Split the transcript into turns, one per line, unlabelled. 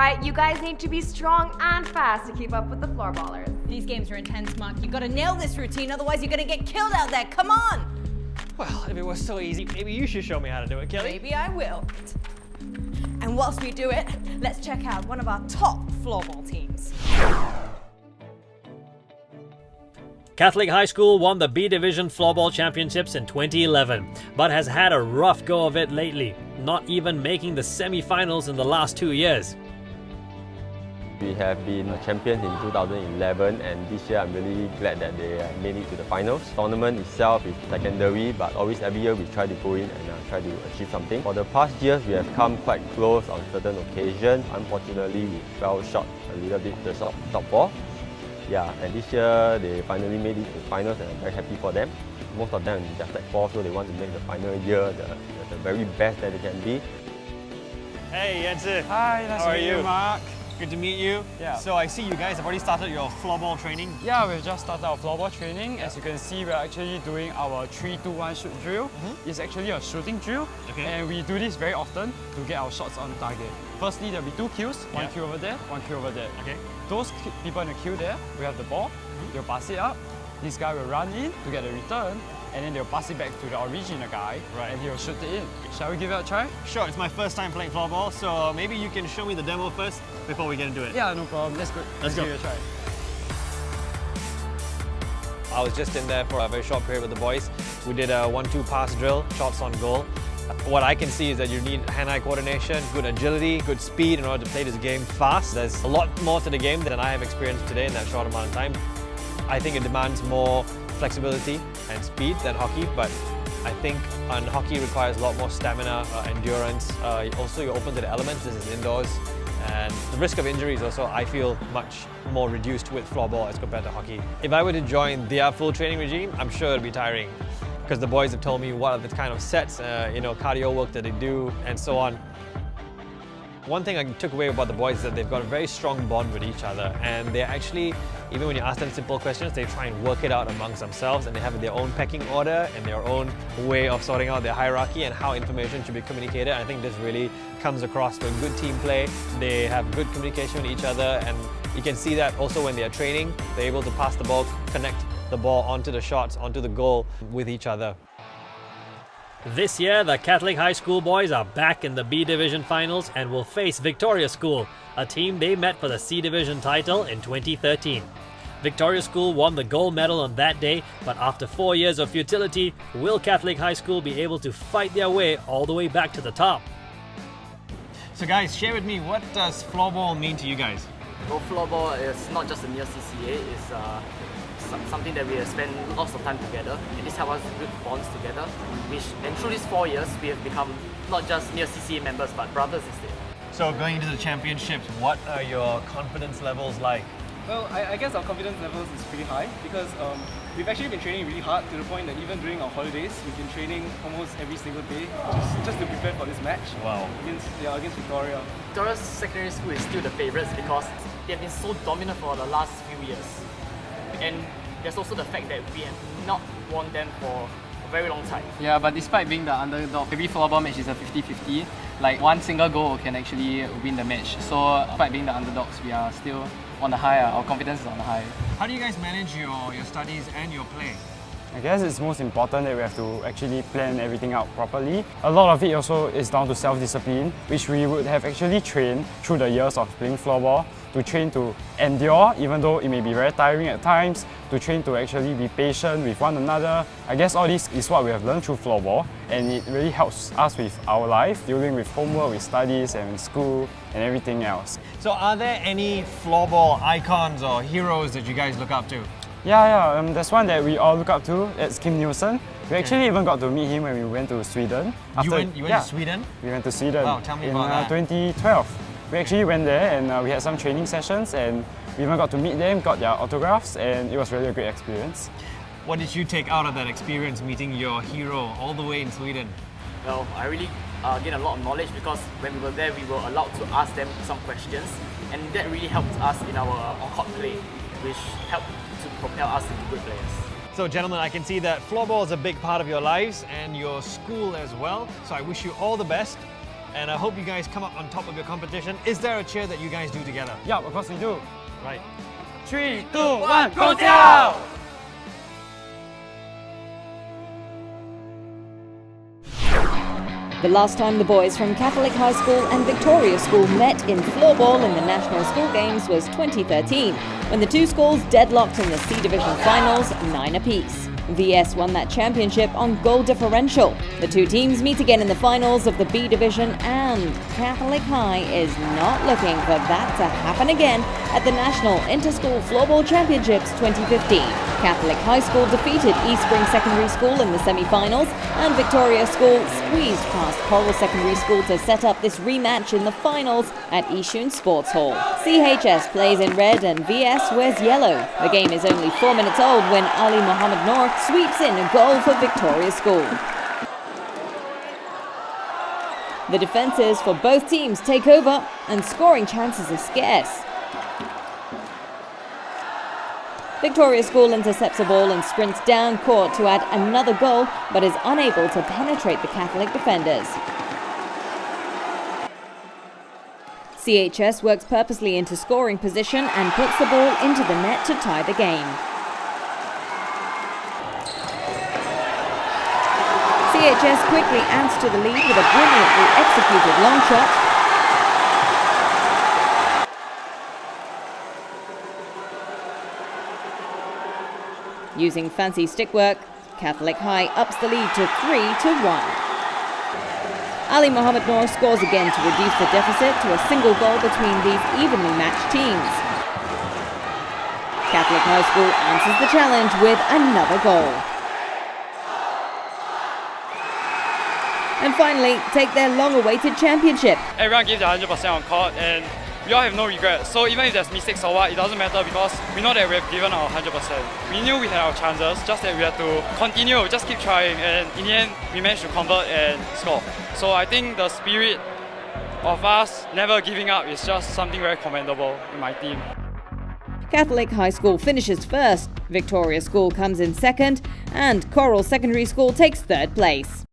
Alright, you guys need to be strong and fast to keep up with the floorballers.
These games are intense, Mark. You gotta nail this routine, otherwise you're gonna get killed out there. Come on!
Well, if it was so easy, maybe you should show me how to do it, Kelly.
Maybe I will. And whilst we do it, let's check out one of our top floorball teams.
Catholic High School won the B Division Floorball Championships in 2011, but has had a rough go of it lately, not even making the semi-finals in the last 2 years.
We have been champions in 2011, and this year I'm really glad that they made it to the finals. The tournament itself is secondary, but always every year we try to go in and try to achieve something. For the past years, we have come quite close on certain occasions. Unfortunately, we fell short a little bit the top four. Yeah, and this year they finally made it to the finals, and I'm very happy for them. Most of them are just like four, so they want to make the final year the very best that they can be.
Hey, Yanzi.
Hi, nice to meet you, Mark.
Good to meet you.
Yeah.
So I see you guys have already started your floorball training.
Yeah, we've just started our floorball training. As you can see, we're actually doing our 3-2-1 shoot drill. It's actually a shooting drill, and we do this very often to get our shots on target. Firstly, there'll be 2 queues, one queue over there, one queue over there.
Okay.
Those people in the queue there, we have the ball, they'll pass it up, this guy will run in to get the return, and then they'll pass it back to the original guy, and he'll shoot it in. Shall we give it a try?
Sure, it's my first time playing floorball, so maybe you can show me the demo first before we get into it.
Yeah, no problem. Let's go.
Let's go.
Give it a try.
I was just in there for a very short period with the boys. We did a 1-2 pass drill, shots on goal. What I can see is that you need hand-eye coordination, good agility, good speed in order to play this game fast. There's a lot more to the game than I have experienced today in that short amount of time. I think it demands more flexibility and speed than hockey, but I think hockey requires a lot more stamina, endurance. Also, you're open to the elements. This is indoors, and the risk of injury is also, I feel, much more reduced with floorball as compared to hockey. If I were to join their full training regime, I'm sure it'd be tiring, because the boys have told me what are the kind of sets, cardio work that they do, and so on. One thing I took away about the boys is that they've got a very strong bond with each other, and they actually, even when you ask them simple questions, they try and work it out amongst themselves, and they have their own pecking order and their own way of sorting out their hierarchy and how information should be communicated. I think this really comes across with good team play. They have good communication with each other, and you can see that also when they're training. They're able to pass the ball, connect the ball onto the shots, onto the goal with each other.
This year, the Catholic High School boys are back in the B Division finals and will face Victoria School, a team they met for the C Division title in 2013. Victoria School won the gold medal on that day, but after 4 years of futility, will Catholic High School be able to fight their way all the way back to the top?
So guys, share with me, what does floorball mean to you guys?
Well, floorball is not just a mere CCA, it's something that we have spent lots of time together, and this helps us build bonds together. And through these 4 years, we have become not just mere CCA members, but brothers instead.
So going into the championships, what are your confidence levels like?
Well, I guess our confidence levels is pretty high because we've actually been training really hard to the point that even during our holidays, we've been training almost every single day just to prepare for this match.
Wow.
Against Victoria.
Victoria's secondary school is still the favourites because they have been so dominant for the last few years. And there's also the fact that we have not won them for a very long time.
Yeah, but despite being the underdog, every floorball match is a 50-50. Like one single goal can actually win the match. So despite being the underdogs, we are still on the high. Our confidence is on the high.
How do you guys manage your studies and your play?
I guess it's most important that we have to actually plan everything out properly. A lot of it also is down to self-discipline, which we would have actually trained through the years of playing floorball, to train to endure, even though it may be very tiring at times, to train to actually be patient with one another. I guess all this is what we have learned through floorball, and it really helps us with our life, dealing with homework, with studies and school and everything else.
So are there any floorball icons or heroes that you guys look up to?
Yeah, there's one that we all look up to. It's Kim Nielsen. We actually even got to meet him when we went to Sweden.
You went to Sweden?
We went to Sweden.
Wow, tell me
in
about that.
2012. We actually went there and we had some training sessions, and we even got to meet them, got their autographs, and it was really a great experience.
What did you take out of that experience meeting your hero all the way in Sweden?
Well, I really gained a lot of knowledge because when we were there, we were allowed to ask them some questions, and that really helped us in our on-court play, which helped to propel us into good players.
So gentlemen, I can see that floorball is a big part of your lives and your school as well. So I wish you all the best. and I hope you guys come up on top of your competition. Is there a cheer that you guys do together?
Yeah, of course we do.
Right.
3, 2, 1, go down!
The last time the boys from Catholic High School and Victoria School met in floorball in the National School Games was 2013, when the two schools deadlocked in the C Division finals 9 apiece. VS won that championship on goal differential. The two teams meet again in the finals of the B Division, and Catholic High is not looking for that to happen again at the National Inter-School Floorball Championships 2015. Catholic High School defeated East Spring Secondary School in the semi-finals, and Victoria School squeezed past Coral Secondary School to set up this rematch in the finals at Yishun Sports Hall. CHS plays in red and VS wears yellow. The game is only 4 minutes old when Ali Mohammed Noor sweeps in a goal for Victoria School. The defences for both teams take over, and scoring chances are scarce. Victoria School intercepts a ball and sprints down court to add another goal, but is unable to penetrate the Catholic defenders. CHS works purposely into scoring position and puts the ball into the net to tie the game. CHS quickly adds to the lead with a brilliantly executed long shot. Using fancy stick work, Catholic High ups the lead to 3-1. Ali Mohammed Noor scores again to reduce the deficit to a single goal between these evenly matched teams. Catholic High School answers the challenge with another goal. And finally, take their long-awaited championship.
Everyone gives their 100% on court, and we all have no regrets. So even if there's mistakes or what, it doesn't matter because we know that we have given our 100%. We knew we had our chances, just that we had to continue, just keep trying, and in the end, we managed to convert and score. So I think the spirit of us never giving up is just something very commendable in my team.
Catholic High School finishes first, Victoria School comes in second, and Coral Secondary School takes third place.